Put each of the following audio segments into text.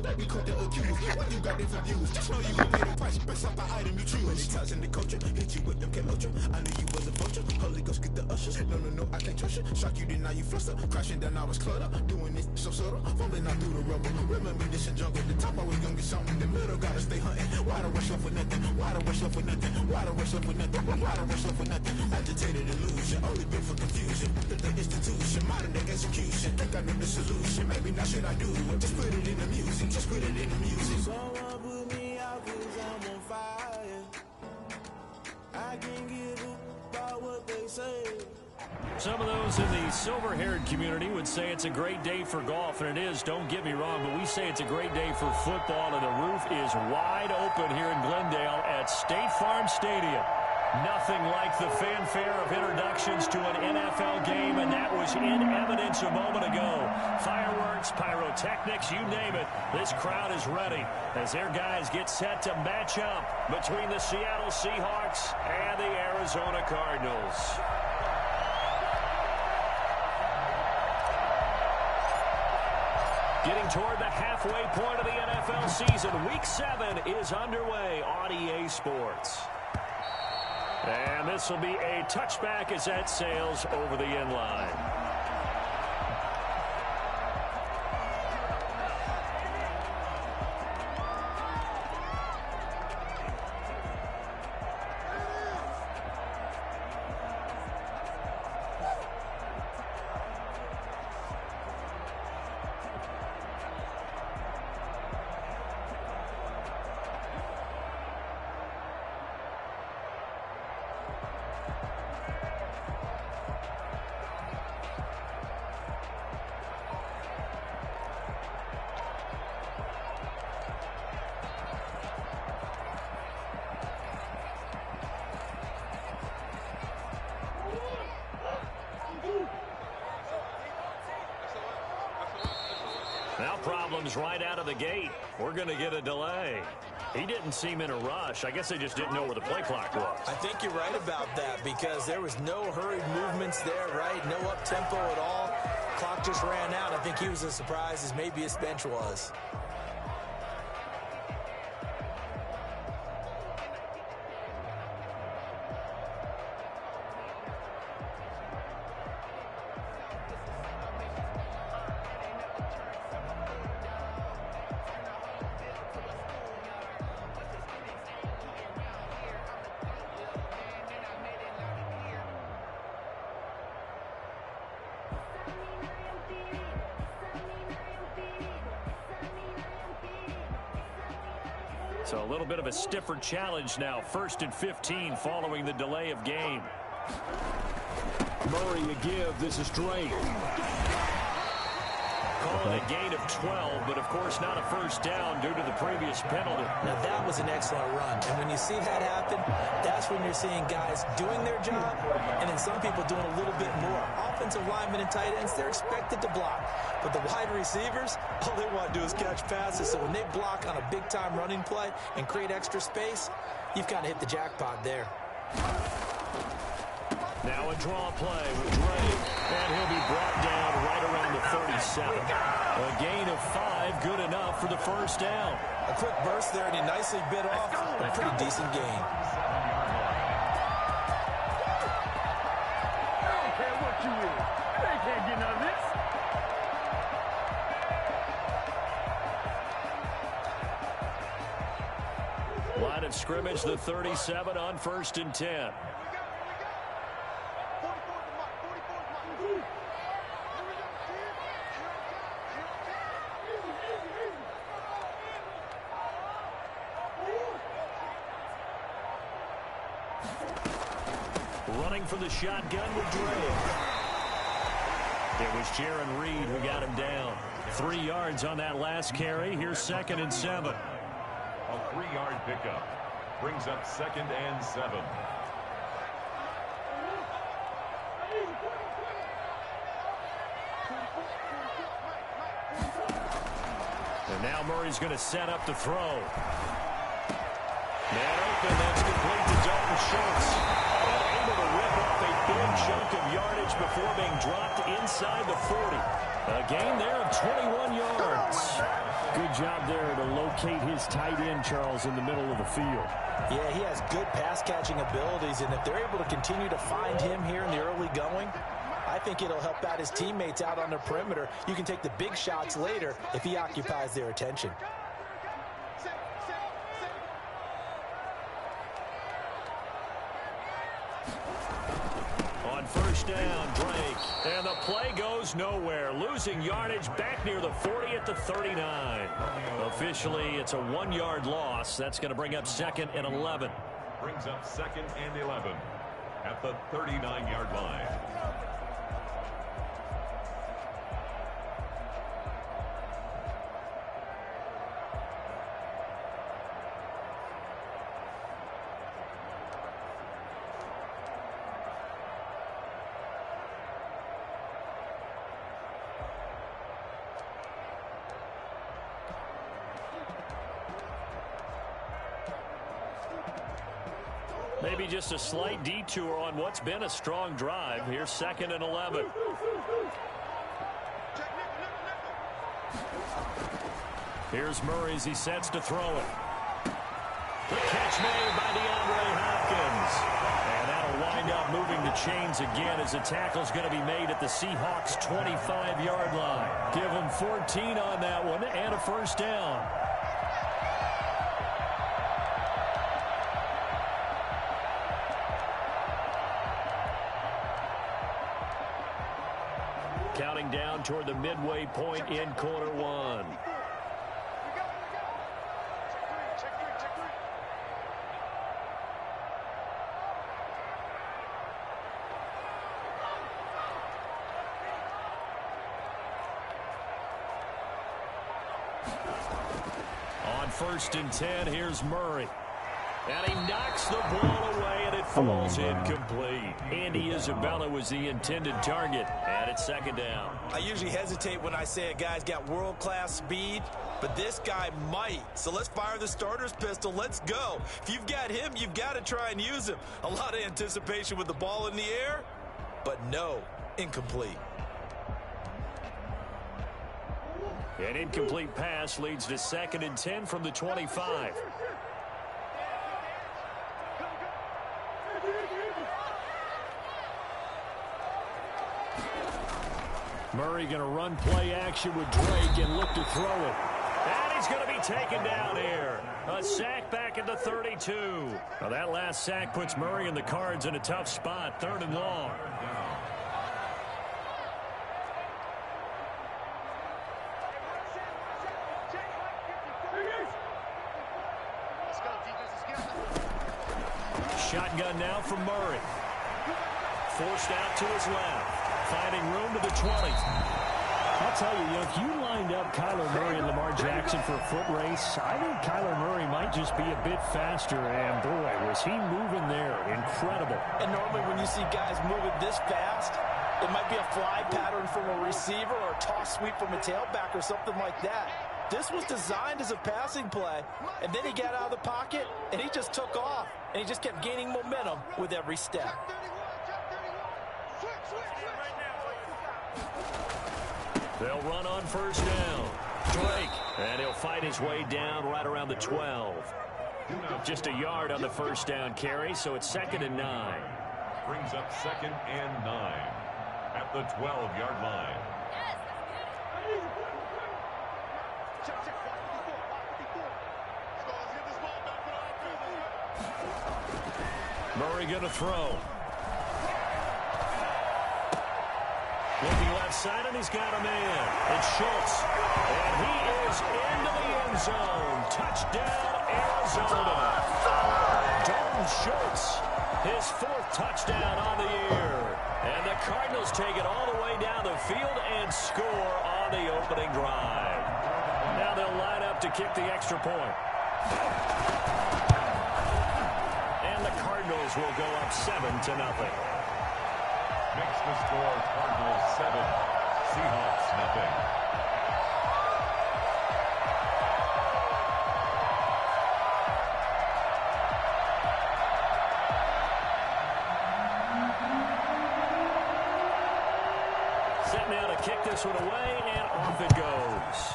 They be quick to accuse. What you got different views? Just know you gon' pay the price. Best up the item you choose. Many times in the culture, hit you with them Kemotra. I knew you was a vulture. Holy Ghost get the ushers. No, I can't trust you. Shock you, then now you fluster. Crashing down, I was cluttered. Doing this so subtle. Fumbling out through the rubble. Remember this in jungle. The top always gonna get something. The middle gotta stay hunting. Why the rush up for nothing? Why the rush up for nothing? Why the rush up for nothing? Why the rush up for nothing? Agitated illusion. Only built for confusion. The institution. Modern day execution. Think I know the solution. Maybe now should I do it? Just put it in the music. Just put it in the music. Someone put me out 'cause I'm on fire. I can't give up about what they say. Some of those in the silver-haired community would say it's a great day for golf, and it is, don't get me wrong, but we say it's a great day for football, and the roof is wide open here in Glendale at State Farm Stadium. Nothing like the fanfare of introductions to an NFL game, and that was in evidence a moment ago. Fireworks, pyrotechnics, you name it. This crowd is ready as their guys get set to match up between the Seattle Seahawks and the Arizona Cardinals. Getting toward the halfway point of the NFL season. Week 7 is underway on EA Sports. And this will be a touchback as that sails over the end line. Now problems right out of the gate. We're going to get a delay. He didn't seem in a rush. I guess they just didn't know where the play clock was. I think you're right about that because there was no hurried movements there, right? No up-tempo at all. Clock just ran out. I think he was as surprised as maybe his bench was. So a little bit of a stiffer challenge now. 1st and 15 following the delay of game. Murray to give. This is Drake. Calling a gain of 12, but of course not a first down due to the previous penalty. Now that was an excellent run. And when you see that happen, that's when you're seeing guys doing their job and then some people doing a little bit more. Offensive linemen and tight ends, they're expected to block. But the wide receivers, all they want to do is catch passes. So when they block on a big-time running play and create extra space, you've kind of hit the jackpot there. Now a draw play with Drake, and he'll be brought down right around the 37. A gain of 5, good enough for the first down. A quick burst there, and he nicely bit off a pretty decent gain. I don't care what you is. They can't get none of this. Line of scrimmage, the 37 on 1st and 10. Running for the shotgun with Drake. It was Jaron Reed who got him down. 3 yards on that last carry. Here's 2nd and 7. A 3-yard pickup brings up 2nd and 7. And now Murray's going to set up the throw. Man open, that's complete to Dalton Schultz. Able to rip up a big chunk of yardage before being dropped inside the 40. A gain there of 21 yards. Good job there to locate his tight end, Charles, in the middle of the field. Yeah, he has good pass-catching abilities, and if they're able to continue to find him here in the early going, I think it'll help out his teammates out on the perimeter. You can take the big shots later if he occupies their attention. On first down, Drake. And the play goes nowhere. Losing yardage back near the 40 at the 39. Officially, it's a 1-yard loss. That's going to bring up 2nd and 11. Brings up 2nd and 11 at the 39-yard line. Maybe just a slight detour on what's been a strong drive. Here's 2nd and 11. Here's Murray as he sets to throw it. The catch made by DeAndre Hopkins. And that'll wind up moving the chains again as the tackle's going to be made at the Seahawks' 25-yard line. Give them 14 on that one and a first down. Counting down toward the midway point in quarter one. On 1st and 10, here's Murray. And he knocks the ball away, and it falls incomplete. Andy Isabella was the intended target, and it's 2nd down. I usually hesitate when I say a guy's got world-class speed, but this guy might. So let's fire the starter's pistol. Let's go. If you've got him, you've got to try and use him. A lot of anticipation with the ball in the air, but no, incomplete. An incomplete pass leads to 2nd and 10 from the 25. Murray going to run play action with Drake and look to throw it. And he's going to be taken down here. A sack back at the 32. Now that last sack puts Murray and the Cards in a tough spot. 3rd and long. Shotgun now from Murray. Forced out to his left. Finding room to the 20. I'll tell you, if you lined up Kyler Murray and Lamar Jackson for a foot race, I think Kyler Murray might just be a bit faster. And boy, was he moving there. Incredible. And normally when you see guys moving this fast, it might be a fly pattern from a receiver or a toss sweep from a tailback or something like that. This was designed as a passing play, and then he got out of the pocket, and he just took off, and he just kept gaining momentum with every step. They'll run on 1st down. Drake, and he'll fight his way down right around the 12. Just a yard on the 1st down carry, so it's 2nd and 9. Brings up 2nd and 9 at the 12-yard line. Murray going to throw. Looking left side, and he's got a man. It's Schultz. And he is into the end zone. Touchdown, Arizona. Dalton Schultz, his 4th touchdown on the year. And the Cardinals take it all the way down the field and score on the opening drive. Now they'll line up to kick the extra point. And the Cardinals will go up 7-0. Makes the score Cardinals 7, Seahawks nothing. Set now to kick this one away, and off it goes.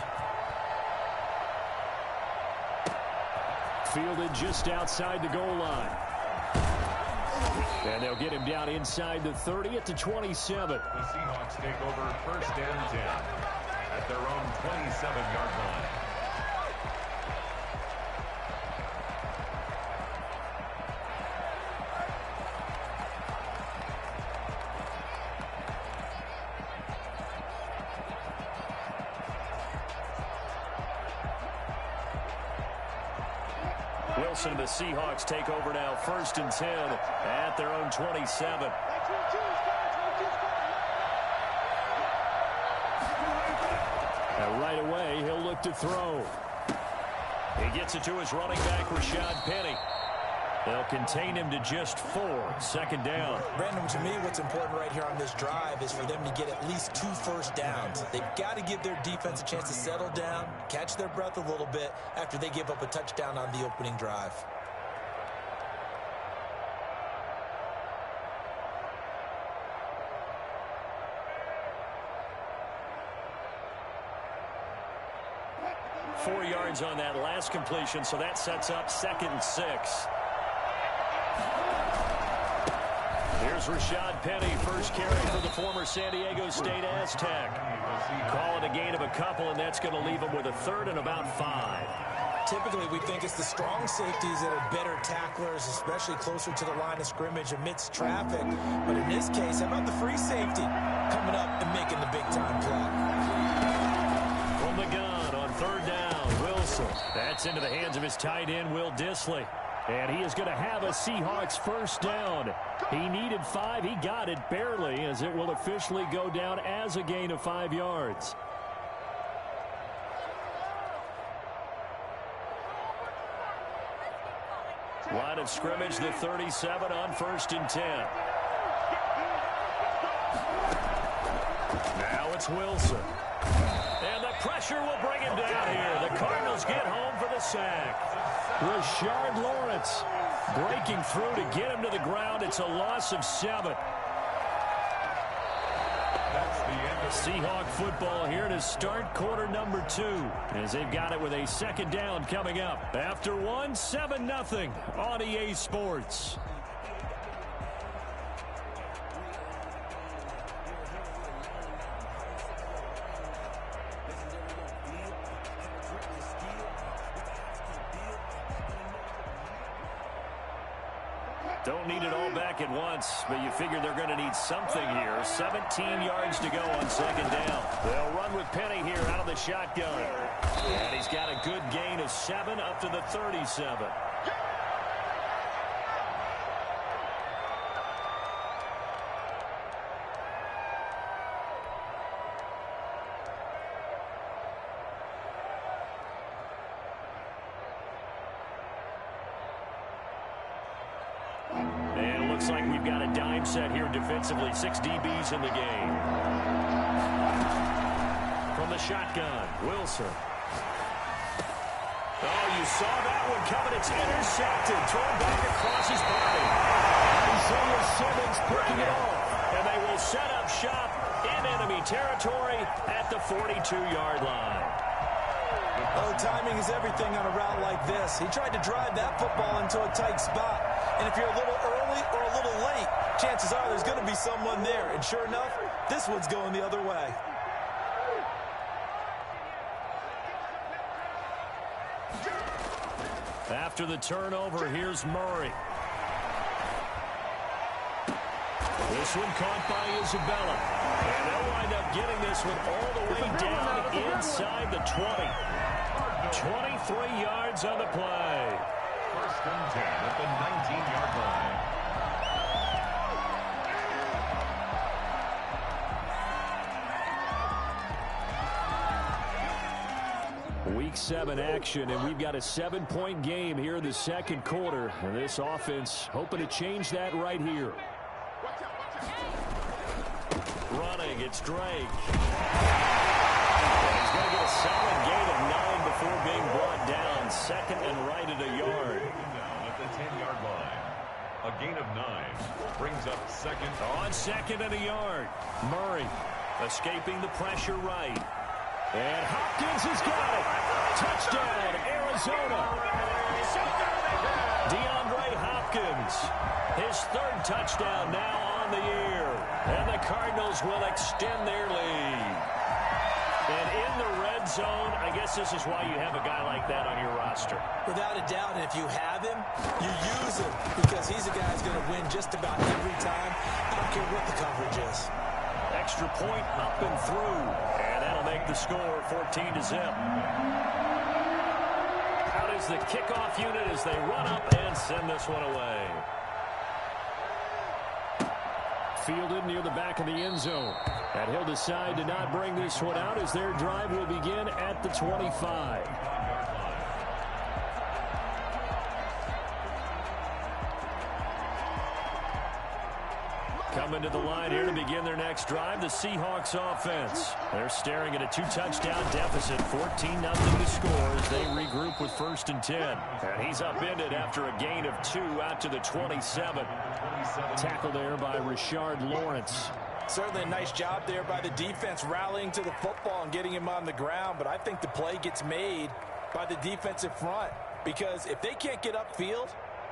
Fielded just outside the goal line. And they'll get him down inside the 30 at the 27. The Seahawks take over first and 10 at their own 27-yard line. Wilson and the Seahawks take over now, first and 10 at their own 27. And right away, he'll look to throw. He gets it to his running back, Rashad Penny. They'll contain him to just 4, second down. Brandon, to me, what's important right here on this drive is for them to get at least 2 first downs. They've got to give their defense a chance to settle down, catch their breath a little bit after they give up a touchdown on the opening drive. Four yards on that last completion, so that sets up second and 6. Here's Rashad Penny, first carry for the former San Diego State Aztec. Call it a gain of a couple, and that's going to leave him with a third and about 5. Typically, we think it's the strong safeties that are better tacklers, especially closer to the line of scrimmage amidst traffic. But in this case, how about the free safety coming up and making the big-time play? From the gun on third down, Wilson. That's into the hands of his tight end, Will Dissly. And he is going to have a Seahawks first down. He needed 5. He got it barely, as it will officially go down as a gain of 5 yards. Line of scrimmage, the 37 on first and 10. Now it's Wilson. And the pressure will bring him down here. The Cardinals get home for the sack. Rashard Lawrence breaking through to get him to the ground. It's a loss of 7. Seahawk football here to start quarter number 2, as they've got it with a second down coming up. After 1, 7-0 on EA Sports. Don't need it all back at once, but you figure they're going to need something here. 17 yards to go on second down. They'll run with Penny here out of the shotgun. And he's got a good gain of 7 up to the 37. Looks like we've got a dime set here defensively. 6 DBs in the game. From the shotgun, Wilson. Oh, you saw that one coming. It's intercepted. Thrown back across his body. Isaiah Simmons picking it off. And they will set up shop in enemy territory at the 42-yard line. Oh, timing is everything on a route like this. He tried to drive that football into a tight spot. And if you're a little early or a little late, chances are there's going to be someone there. And sure enough, this one's going the other way. After the turnover, here's Murray. This one caught by Isabella. And they'll wind up getting this one all the way down inside the 20. 23 yards on the play. First and 10 at the 19-yard line. Week 7 action, and we've got a 7-point game here in the second quarter. And this offense hoping to change that right here. Running, it's Drake. He's going to get a solid gain of 9 before being brought down. Second and right at a yard. Down at the 10-yard line. A gain of 9 brings up second. On second and a yard. Murray Escaping the pressure right. And Hopkins has got it. Touchdown, Arizona. DeAndre Hopkins, his third touchdown now on the year. And the Cardinals will extend their lead. And in the red zone, I guess this is why you have a guy like that on your roster. Without a doubt, and if you have him, you use him because he's a guy who's going to win just about every time. I don't care what the coverage is. Extra point up and through. And that'll make the score 14-0. Out is the kickoff unit as they run up and send this one away. Fielded near the back of the end zone. And he'll decide to not bring this one out as their drive will begin at the 25. Coming to the line here to begin their next drive, the Seahawks offense. They're staring at a 2-touchdown deficit, 14-0 to score as they regroup with 1st and 10. And he's upended after a gain of 2 out to the 27. Tackle there by Rashard Lawrence. Certainly a nice job there by the defense rallying to the football and getting him on the ground, but I think the play gets made by the defensive front because if they can't get upfield,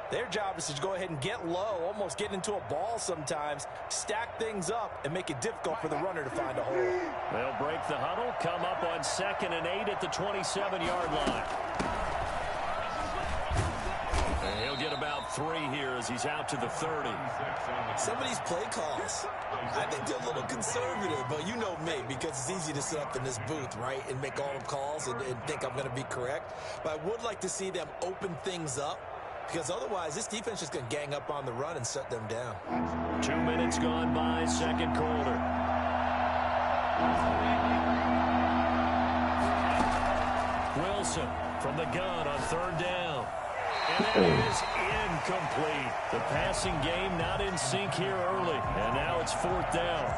their job is to go ahead and get low, almost get into a ball sometimes, stack things up, and make it difficult for the runner to find a hole. They'll break the huddle, come up on 2nd and 8 at the 27-yard line. And he'll get about 3 here as he's out to the 30. Some of these play calls, I think they're a little conservative, but you know me, because it's easy to sit up in this booth, right, and make all the calls and think I'm going to be correct. But I would like to see them open things up, because otherwise this defense is going to gang up on the run and shut them down. 2 minutes gone by, second quarter. Wilson from the gun on 3rd down. And it is incomplete. The passing game not in sync here early. And now it's 4th down.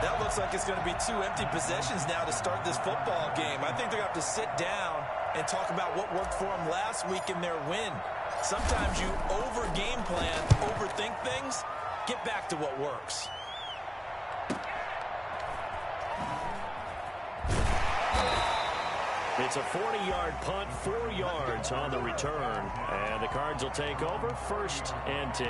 That looks like it's going to be 2 empty possessions now to start this football game. I think they're going to have to sit down and talk about what worked for them last week in their win. Sometimes you over-game plan, overthink things, get back to what works. It's a 40-yard punt, 4 yards on the return. And the Cards will take over 1st and 10.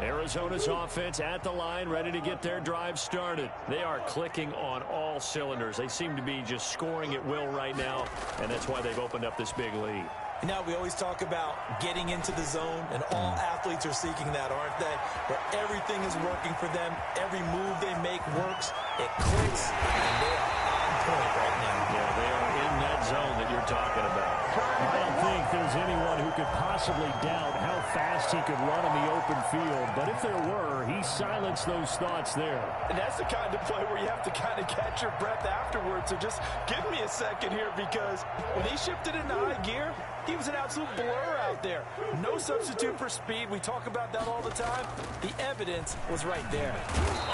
Arizona's offense at the line, ready to get their drive started. They are clicking on all cylinders. They seem to be just scoring at will right now, and that's why they've opened up this big lead. Now, we always talk about getting into the zone, and all athletes are seeking that, aren't they? Where everything is working for them, every move they make works, it clicks, and they are on point right now. Yeah, they are in that zone that you're talking about. I don't think there's anyone who could possibly doubt how fast he could run in the open field, but if there were, he silenced those thoughts there. And that's the kind of play where you have to kind of catch your breath afterwards. So just give me a second here, because when he shifted into high gear, he was an absolute blur out there. No substitute for speed. We talk about that all the time. The evidence was right there.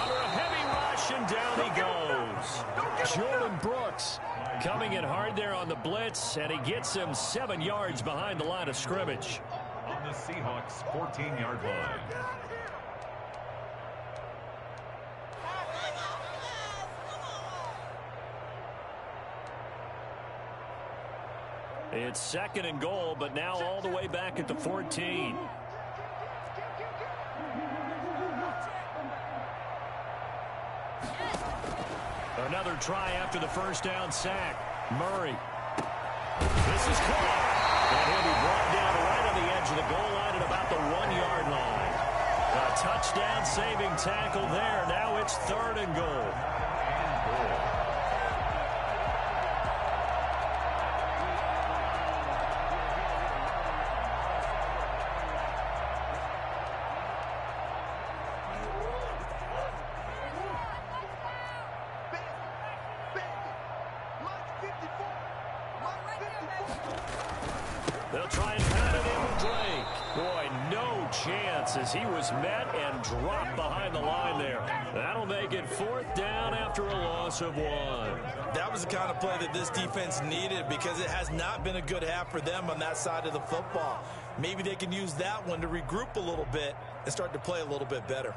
Under a heavy rush, and down he goes. Jordan Brooks coming in hard there on the blitz, and he gets him 7 yards behind the line of scrimmage. On the Seahawks 14-yard line. It's 2nd and goal, but now all the way back at the 14. Another try after the first down sack. Murray. This is caught. And he'll be brought down right on the edge of the goal line at about the 1-yard line. A touchdown saving tackle there. Now it's 3rd and goal. They'll try and pound it in with Drake. Boy, no chance as he was met and dropped behind the line there. That'll make it 4th down after a loss of 1. That was the kind of play that this defense needed because it has not been a good half for them on that side of the football. Maybe they can use that one to regroup a little bit and start to play a little bit better.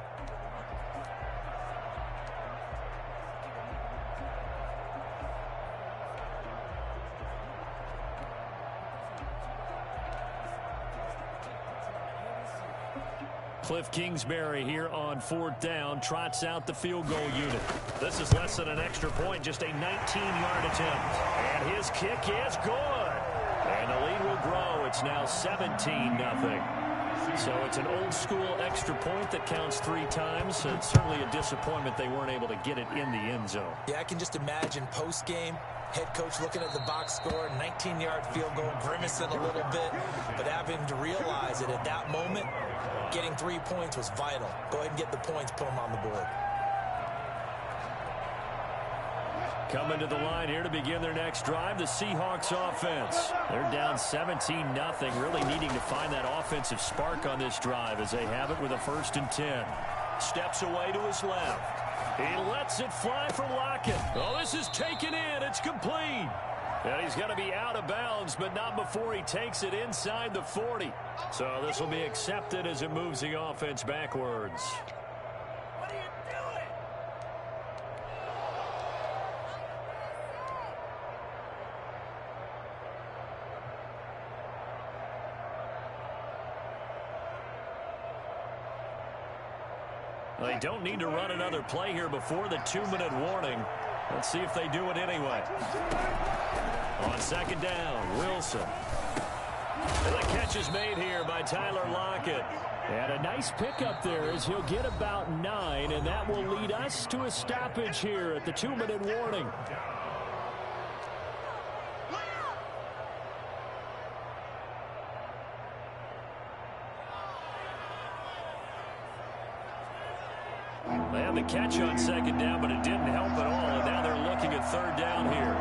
Cliff Kingsbury here on 4th down trots out the field goal unit. This is less than an extra point, just a 19-yard attempt. And his kick is good. And the lead will grow. It's now 17-0. So it's an old-school extra point that counts 3 times. It's certainly a disappointment they weren't able to get it in the end zone. Yeah, I can just imagine post-game, head coach looking at the box score, 19-yard field goal, grimacing a little bit, but having to realize that at that moment, getting 3 points was vital. Go ahead and get the points, put them on the board. Coming to the line here to begin their next drive, the Seahawks offense. They're down 17-0, really needing to find that offensive spark on this drive as they have it with a 1st and 10. Steps away to his left. He lets it fly from Lockett. Oh, this is taken in. It's complete. And he's going to be out of bounds, but not before he takes it inside the 40. So this will be accepted as it moves the offense backwards. They don't need to run another play here before the 2-minute warning. Let's see if they do it anyway. On 2nd down, Wilson. And the catch is made here by Tyler Lockett. And a nice pickup there as he'll get about 9, and that will lead us to a stoppage here at the 2-minute warning. They had the catch on 2nd down, but it didn't help at all, and now they're looking at 3rd down here.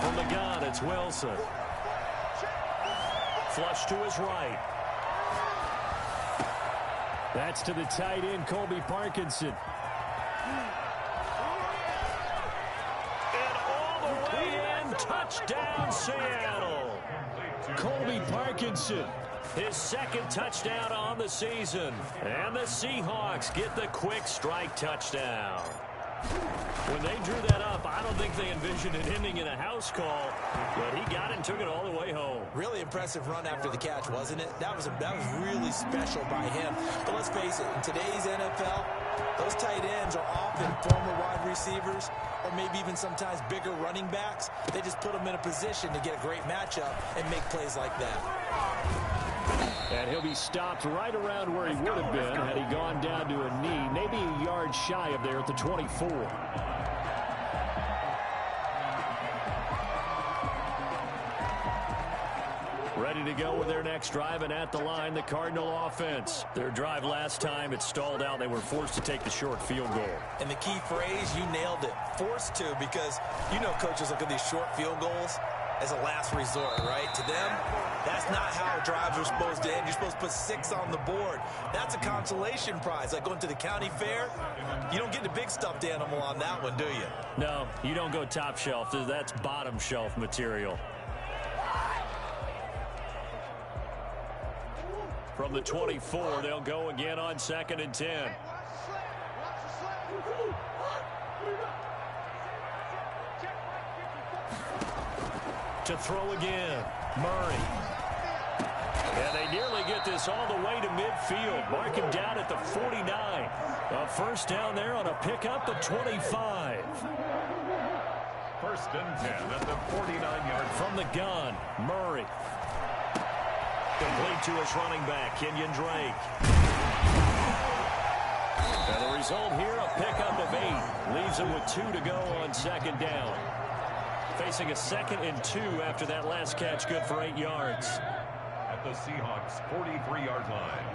From the gun, it's Wilson. Flush to his right. That's to the tight end, Colby Parkinson. And all the way in, touchdown, Seattle. Colby Parkinson. His 2nd touchdown on the season. And the Seahawks get the quick strike touchdown. When they drew that up, I don't think they envisioned it ending in a house call, but he got it and took it all the way home. Really impressive run after the catch, wasn't it? That was really special by him. But let's face it, in today's NFL, those tight ends are often former wide receivers or maybe even sometimes bigger running backs. They just put them in a position to get a great matchup and make plays like that. And he'll be stopped right around where he would have been had he gone down to a knee, maybe a yard shy of there at the 24. Ready to go with their next drive, and at the line, the Cardinal offense. Their drive last time, it stalled out. They were forced to take the short field goal. And the key phrase, you nailed it, forced to, because you know coaches look at these short field goals as a last resort, right? To them, that's not how drives are supposed to end. You're supposed to put 6 on the board. That's a consolation prize. Like going to the county fair, you don't get the big stuffed animal on that one, do you? No, you don't go top shelf. That's bottom shelf material. From the 24, they'll go again on 2nd and 10. To throw again, Murray. And they nearly get this all the way to midfield. Mark him down at the 49. A 1st down there on a pickup at 25. 1st and 10 at the 49-yard. From the gun, Murray. Complete to his running back, Kenyon Drake. And the result here, a pickup of 8. Leaves him with 2 to go on 2nd down. Facing a 2nd and 2 after that last catch, good for 8 yards. At the Seahawks' 43-yard line.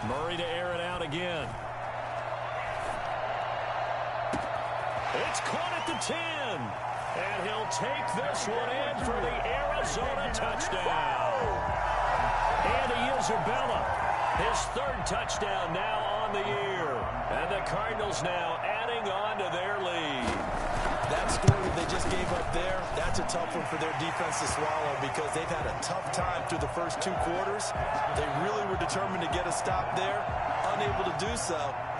Murray to air it out again. It's caught at the 10. And he'll take this one in for the Arizona touchdown. Andy Isabella, his third touchdown now on the year. And the Cardinals now adding on to their lead. That score that they just gave up there, that's a tough one for their defense to swallow because they've had a tough time through the first 2 quarters. They really were determined to get a stop there, unable to do so.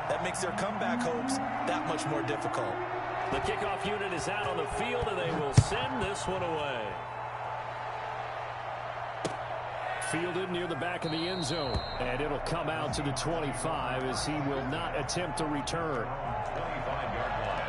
That makes their comeback hopes that much more difficult. The kickoff unit is out on the field, and they will send this one away. Fielded near the back of the end zone, and it'll come out to the 25 as he will not attempt to return. 25-yard line.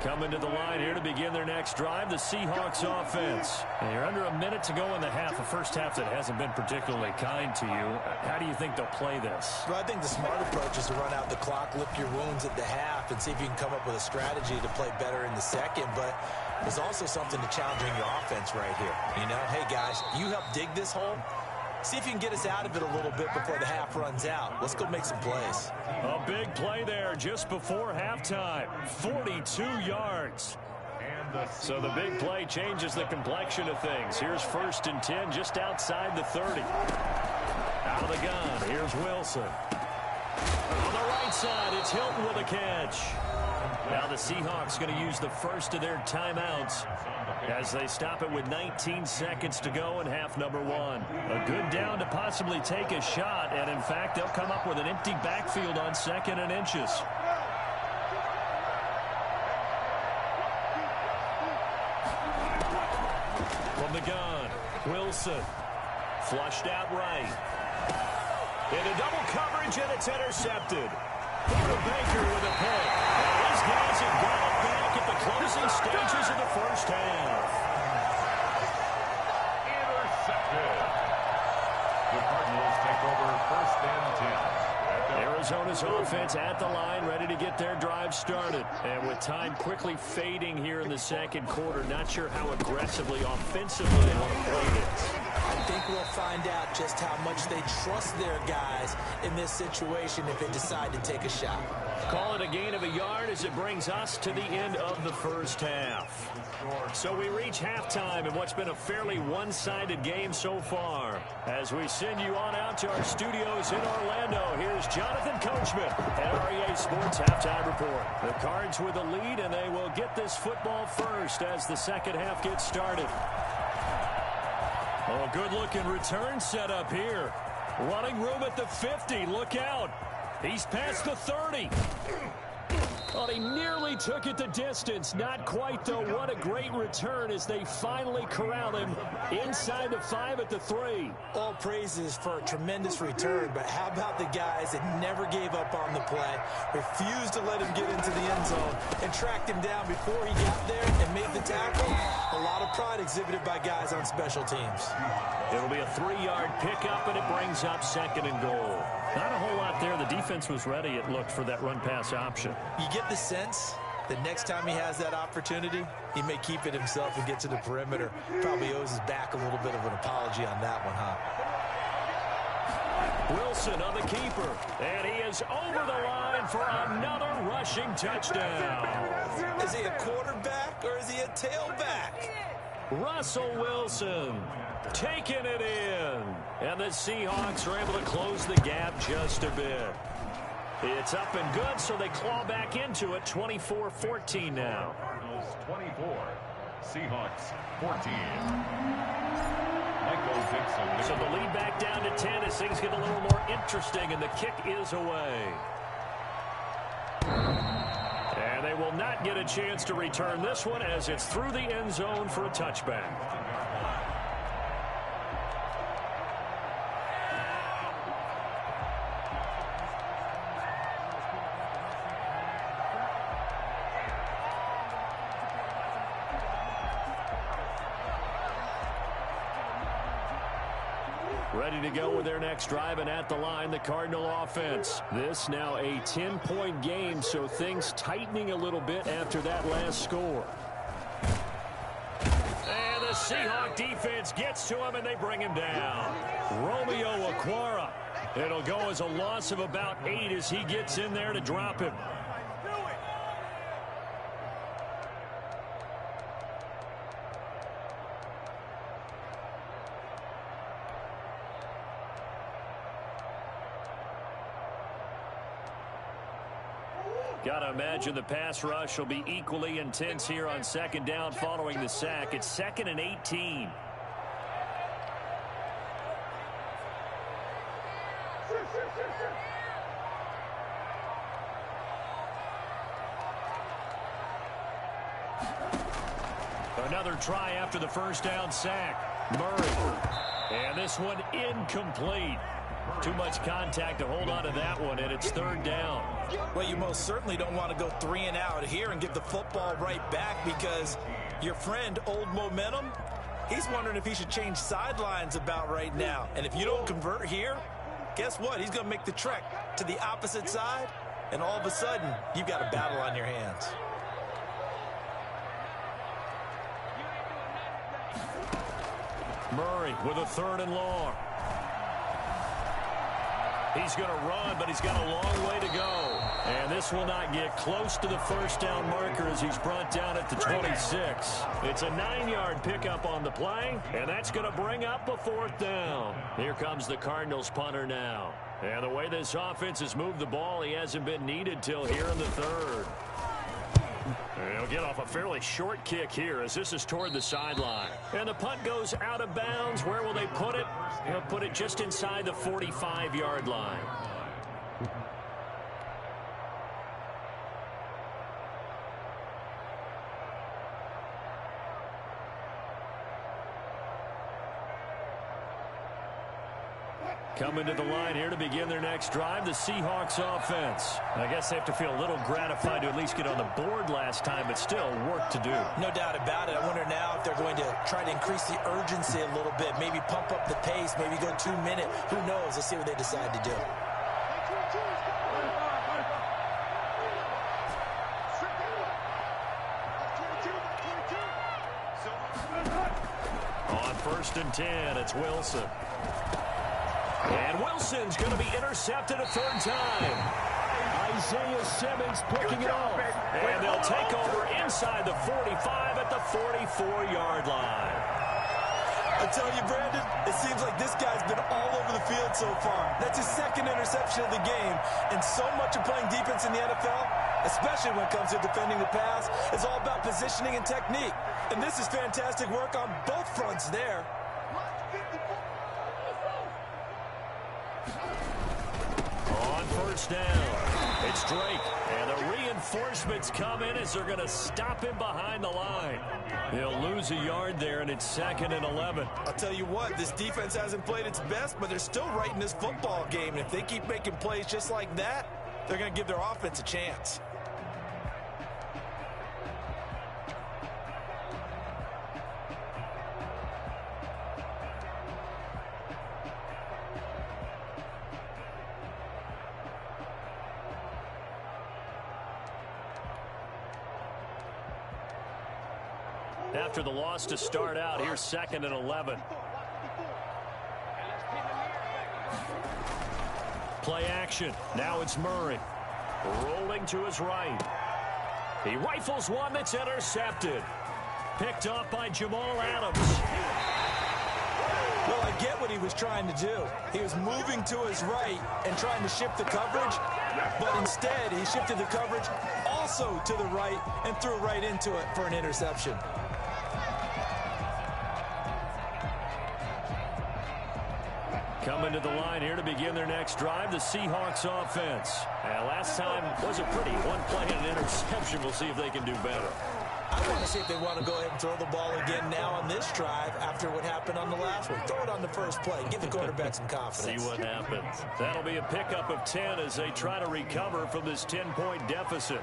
Coming to the line here to begin their next drive, the Seahawks offense. And you're under a minute to go in the half, a first half that hasn't been particularly kind to you. How do you think they'll play this? Well, I think the smart approach is to run out the clock, lick your wounds at the half, and see if you can come up with a strategy to play better in the second. But there's also something to challenging your offense right here. You know, hey, guys, you help dig this hole. See if you can get us out of it a little bit before the half runs out. Let's go make some plays. A big play there just before halftime. 42 yards. So the big play changes the complexion of things. Here's 1st and 10 just outside the 30. Out of the gun, here's Wilson. On the right side, it's Hilton with a catch. Now the Seahawks going to use the first of their timeouts as they stop it with 19 seconds to go in half number 1. A good down to possibly take a shot, and in fact, they'll come up with an empty backfield on 2nd and inches. From the gun, Wilson. Flushed out right. Into double coverage, and it's intercepted. Buda Baker with a pick. These guys have got it back at the closing stages of the first half. Intercepted. The Cardinals take over 1st and 10. Arizona's offense at the line, ready to get their drive started. And with time quickly fading here in the second quarter, not sure how aggressively, offensively they want to play this. I think we'll find out just how much they trust their guys in this situation if they decide to take a shot. Call it a gain of a yard as it brings us to the end of the first half. So we reach halftime in what's been a fairly one-sided game so far. As we send you on out to our studios in Orlando, here's Jonathan Coachman at REA Sports Halftime Report. The Cards with a lead, and they will get this football first as the second half gets started. Oh, good-looking return set up here. Running room at the 50. Look out. He's past the 30. Oh, he nearly took it the distance. Not quite, though. What a great return as they finally corral him inside the 5 at the 3. All praises for a tremendous return, but how about the guys that never gave up on the play, refused to let him get into the end zone, and tracked him down before he got there and made the tackle? A lot of pride exhibited by guys on special teams. It'll be a 3-yard pickup, and it brings up 2nd and goal. Not a whole lot there. The defense was ready, it looked, for that run-pass option. You get the sense that next time he has that opportunity, he may keep it himself and get to the perimeter. Probably owes his back a little bit of an apology on that one, huh? Wilson on the keeper, and he is over the line for another rushing touchdown. Is he a quarterback or is he a tailback? Russell Wilson taking it in. And the Seahawks are able to close the gap just a bit. It's up and good, so they claw back into it. 24-14 now. Cardinals 24, Seahawks 14. Michael Dixon. So the lead back down to 10 as things get a little more interesting, and the kick is away. And they will not get a chance to return this one as it's through the end zone for a touchback. Ready to go with their next drive, and at the line, the Cardinal offense. This now a 10-point game, so things tightening a little bit after that last score. And the Seahawk defense gets to him, and they bring him down. Romeo Okwara. It'll go as a loss of about 8 as he gets in there to drop him. Got to imagine the pass rush will be equally intense here on second down following the sack. It's 2nd and 18. Another try after the first down sack. Murray. And this one incomplete. Too much contact to hold on to that one, and it's 3rd down. Well, you most certainly don't want to go 3 and out here and give the football right back, because your friend, Old Momentum, he's wondering if he should change sidelines about right now. And if you don't convert here, guess what? He's going to make the trek to the opposite side, and all of a sudden, you've got a battle on your hands. Murray with a 3rd and long. He's going to run, but he's got a long way to go. And this will not get close to the first down marker as he's brought down at the 26. It's a 9-yard pickup on the play, and that's going to bring up a 4th down. Here comes the Cardinals punter now. And the way this offense has moved the ball, he hasn't been needed till here in the 3rd. He'll get off a fairly short kick here as this is toward the sideline. And the punt goes out of bounds. Where will they put it? They'll put it just inside the 45-yard line. Coming to the line here to begin their next drive, the Seahawks offense. I guess they have to feel a little gratified to at least get on the board last time, but still work to do. No doubt about it. I wonder now if they're going to try to increase the urgency a little bit, maybe pump up the pace, maybe go 2 minute. Who knows? Let's see what they decide to do. On 1st and 10, it's Wilson. And Wilson's going to be intercepted a 3rd time. Isaiah Simmons picking it off. And they'll take over inside the 45 at the 44-yard line. I tell you, Brandon, it seems like this guy's been all over the field so far. That's his 2nd interception of the game. And so much of playing defense in the NFL, especially when it comes to defending the pass, is all about positioning and technique. And this is fantastic work on both fronts there. On 1st down, it's Drake, and the reinforcements come in as they're going to stop him behind the line. He'll lose a yard there, and it's 2nd and 11. I'll tell you what, this defense hasn't played its best, but they're still right in this football game. And if they keep making plays just like that, they're going to give their offense a chance. After the loss to start out, here's 2nd and 11. Play action. Now it's Murray. Rolling to his right. He rifles one that's intercepted. Picked up by Jamal Adams. Well, I get what he was trying to do. He was moving to his right and trying to shift the coverage, but instead he shifted the coverage also to the right and threw right into it for an interception. Coming to the line here to begin their next drive, the Seahawks offense. And last time was a pretty one play and an interception. We'll see if they can do better. I want to see if they want to go ahead and throw the ball again now on this drive after what happened on the last one. Throw it on the first play. Give the quarterback some confidence. See what happens. That'll be a pickup of 10 as they try to recover from this 10-point deficit.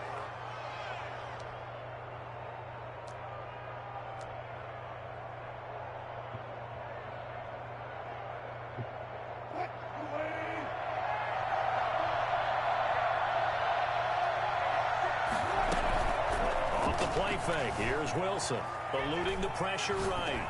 Play fake. Here's Wilson. Eluding the pressure right.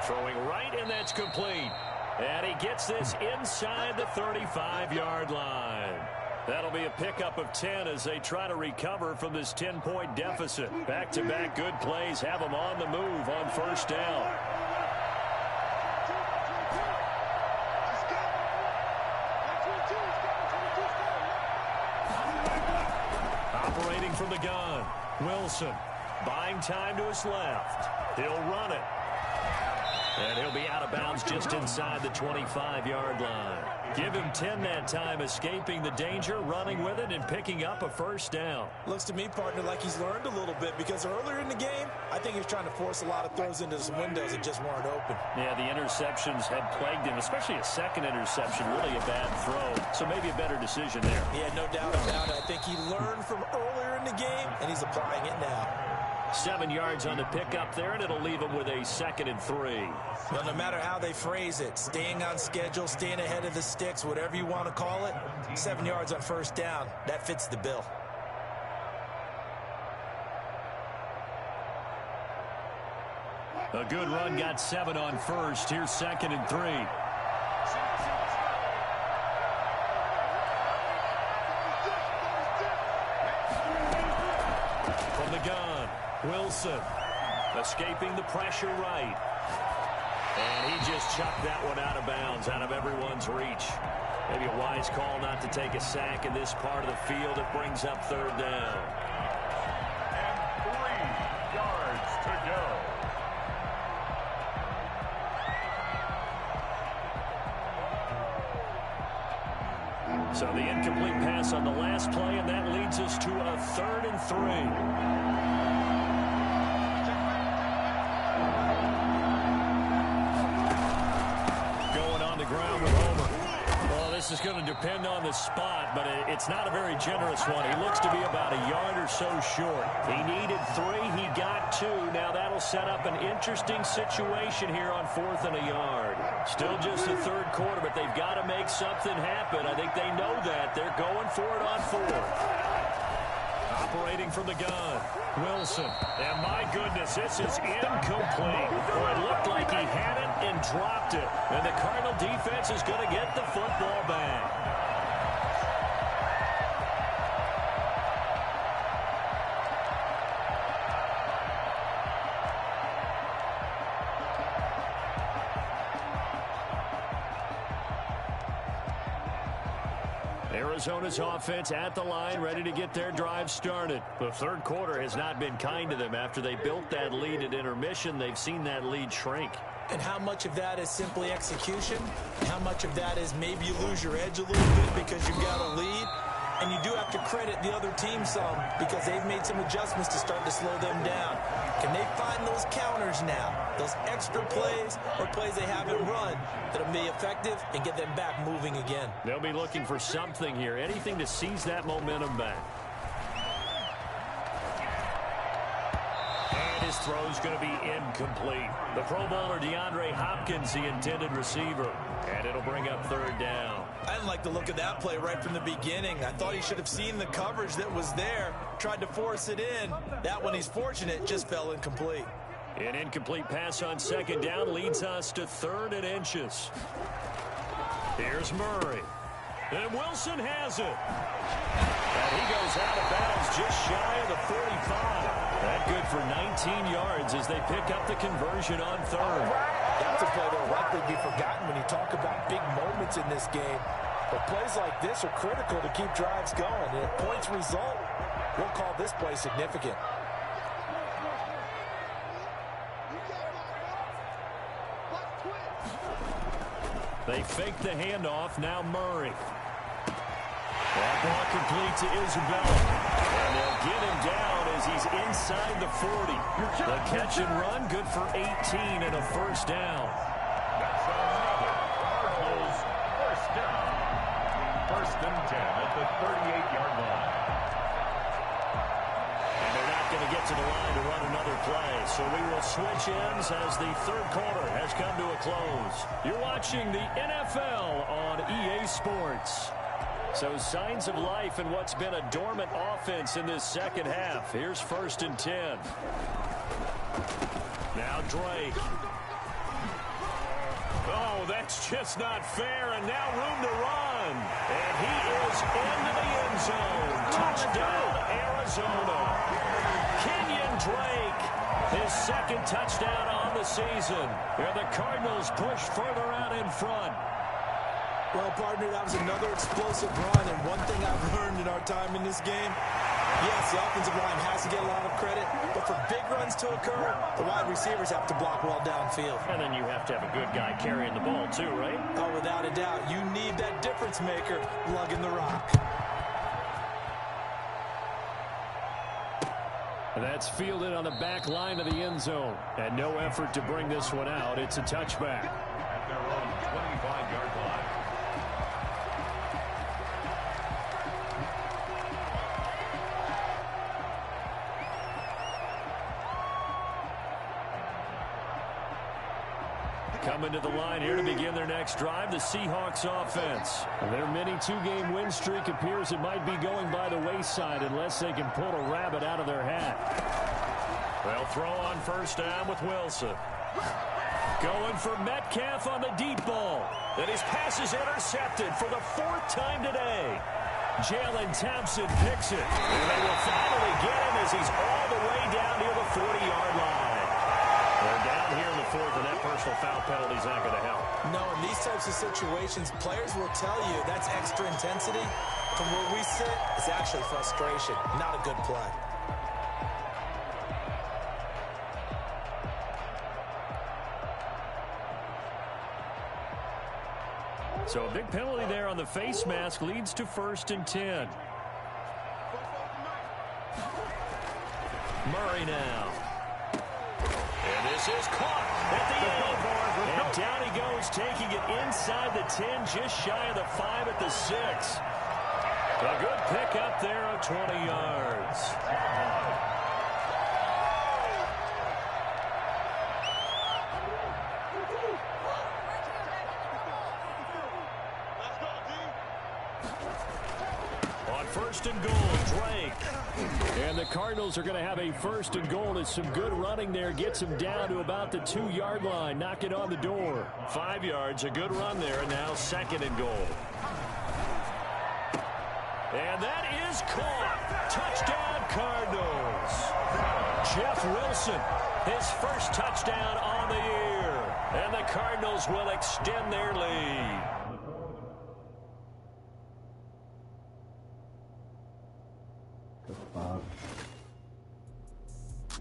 Throwing right, and that's complete. And he gets this inside the 35-yard line. That'll be a pickup of 10 as they try to recover from this 10-point deficit. Back-to-back good plays have them on the move on 1st down. Wilson buying time to his left. He'll run it. And he'll be out of bounds just inside the 25-yard line. Give him 10 that time, escaping the danger, running with it, and picking up a first down. Looks to me, partner, like he's learned a little bit, because earlier in the game, I think he was trying to force a lot of throws into some windows that just weren't open. Yeah, the interceptions had plagued him, especially a second interception, really a bad throw. So maybe a better decision there. Yeah, no doubt about it. I think he learned from earlier in the game, and he's applying it now. 7 yards on the pickup there, and it'll leave him with a 2nd and 3. Well, no matter how they phrase it, staying on schedule, staying ahead of the sticks, whatever you want to call it, 7 yards on first down, that fits the bill. A good run got 7 on first. Here's 2nd and 3. From the gun, Wilson escaping the pressure right. And he just chucked that one out of bounds, out of everyone's reach. Maybe a wise call not to take a sack in this part of the field. It brings up 3rd down. And 3 yards to go. So the incomplete pass on the last play, and that leads us to a 3rd and 3. Ground with Homer. Well, this is going to depend on the spot, but it's not a very generous one. He looks to be about a yard or so short. He needed 3. He got 2. Now that'll set up an interesting situation here on 4th and a yard. Still just the 3rd quarter, but they've got to make something happen. I think they know that. They're going for it on 4th. Operating from the gun, Wilson. And my goodness, this is incomplete. Or it looked like he had it and dropped it. And the Cardinal defense is going to get the football back. Arizona's offense at the line, ready to get their drive started. The 3rd quarter has not been kind to them. After they built that lead at intermission, they've seen that lead shrink. And how much of that is simply execution? How much of that is maybe you lose your edge a little bit because you've got a lead? And you do have to credit the other team some because they've made some adjustments to start to slow them down. Can they find those counters now, those extra plays or plays they haven't run that'll be effective and get them back moving again? They'll be looking for something here, anything to seize that momentum back. And his throw's going to be incomplete. The Pro Bowler DeAndre Hopkins, the intended receiver. And it'll bring up 3rd down. I didn't like the look of that play right from the beginning. I thought he should have seen the coverage that was there, tried to force it in. That one, he's fortunate, just fell incomplete. An incomplete pass on 2nd down leads us to 3rd and inches. Here's Murray. And Wilson has it. And he goes out of bounds just shy of the 45. That good for 19 yards as they pick up the conversion on 3rd. That's a play that will likely be forgotten when you talk about big moments in this game. But plays like this are critical to keep drives going. And if points result, we'll call this play significant. They fake the handoff. Now Murray. That ball complete to Isabella. And they'll get him down as he's inside the 40. The catch and run, good for 18 and a first down. That's another Cardinals first down. 1st and 10 at the 38-yard line. And they're not going to get to the line to run another play. So we will switch ends as the 3rd quarter has come to a close. You're watching the NFL on EA Sports. So signs of life in what's been a dormant offense in this 2nd half. Here's 1st and 10. Now Drake. Oh, that's just not fair. And now room to run. And he is into the end zone. Touchdown, Arizona. Kenyon Drake, his 2nd touchdown on the season. Where the Cardinals push further out in front. Well, partner, that was another explosive run, and one thing I've learned in our time in this game, Yes, the offensive line has to get a lot of credit, but for big runs to occur, the wide receivers have to block well downfield. And then you have to have a good guy carrying the ball too, right? Oh, without a doubt, you need that difference maker lugging the rock. That's fielded on the back line of the end zone. And no effort to bring this one out. It's a touchback. At their own 25-yard line. Coming to the line here to begin their next drive, the Seahawks offense. Their mini two-game win streak appears it might be going by the wayside unless they can pull a rabbit out of their hat. They'll throw on first down with Wilson. Going for Metcalf on the deep ball. Then his pass is intercepted for the 4th time today. Jalen Thompson picks it. And they will finally get him as he's all the way down near the 40-yard line. They're down here in the 4th, and that personal foul penalty is not going to help. No, in these types of situations, players will tell you that's extra intensity. From where we sit, it's actually frustration, not a good play. So a big penalty there on the face mask leads to 1st and 10. Murray now. And this is caught at the end. And down he goes, taking it inside the 10, just shy of the 5 at the 6. A good pick up there of 20 yards. On 1st and goal, Drake. And the Cardinals are going to have a 1st and goal as some good running there gets them down to about the 2-yard line. Knock it on the door. 5 yards, a good run there, and now 2nd and goal. And that is caught. Touchdown, Cardinals. Jeff Wilson, his first touchdown on the year. And the Cardinals will extend their lead.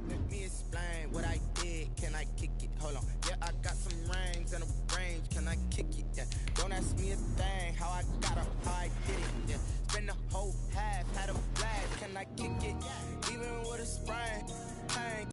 Let me explain what I did. Can I kick it? Hold on. Yeah, I got some rings and a range. Can I kick it? Yeah. Don't ask me a thing. How I got up, how I did it. Yeah. Spend the whole half, had a blast. Can I kick it? Even with a sprain.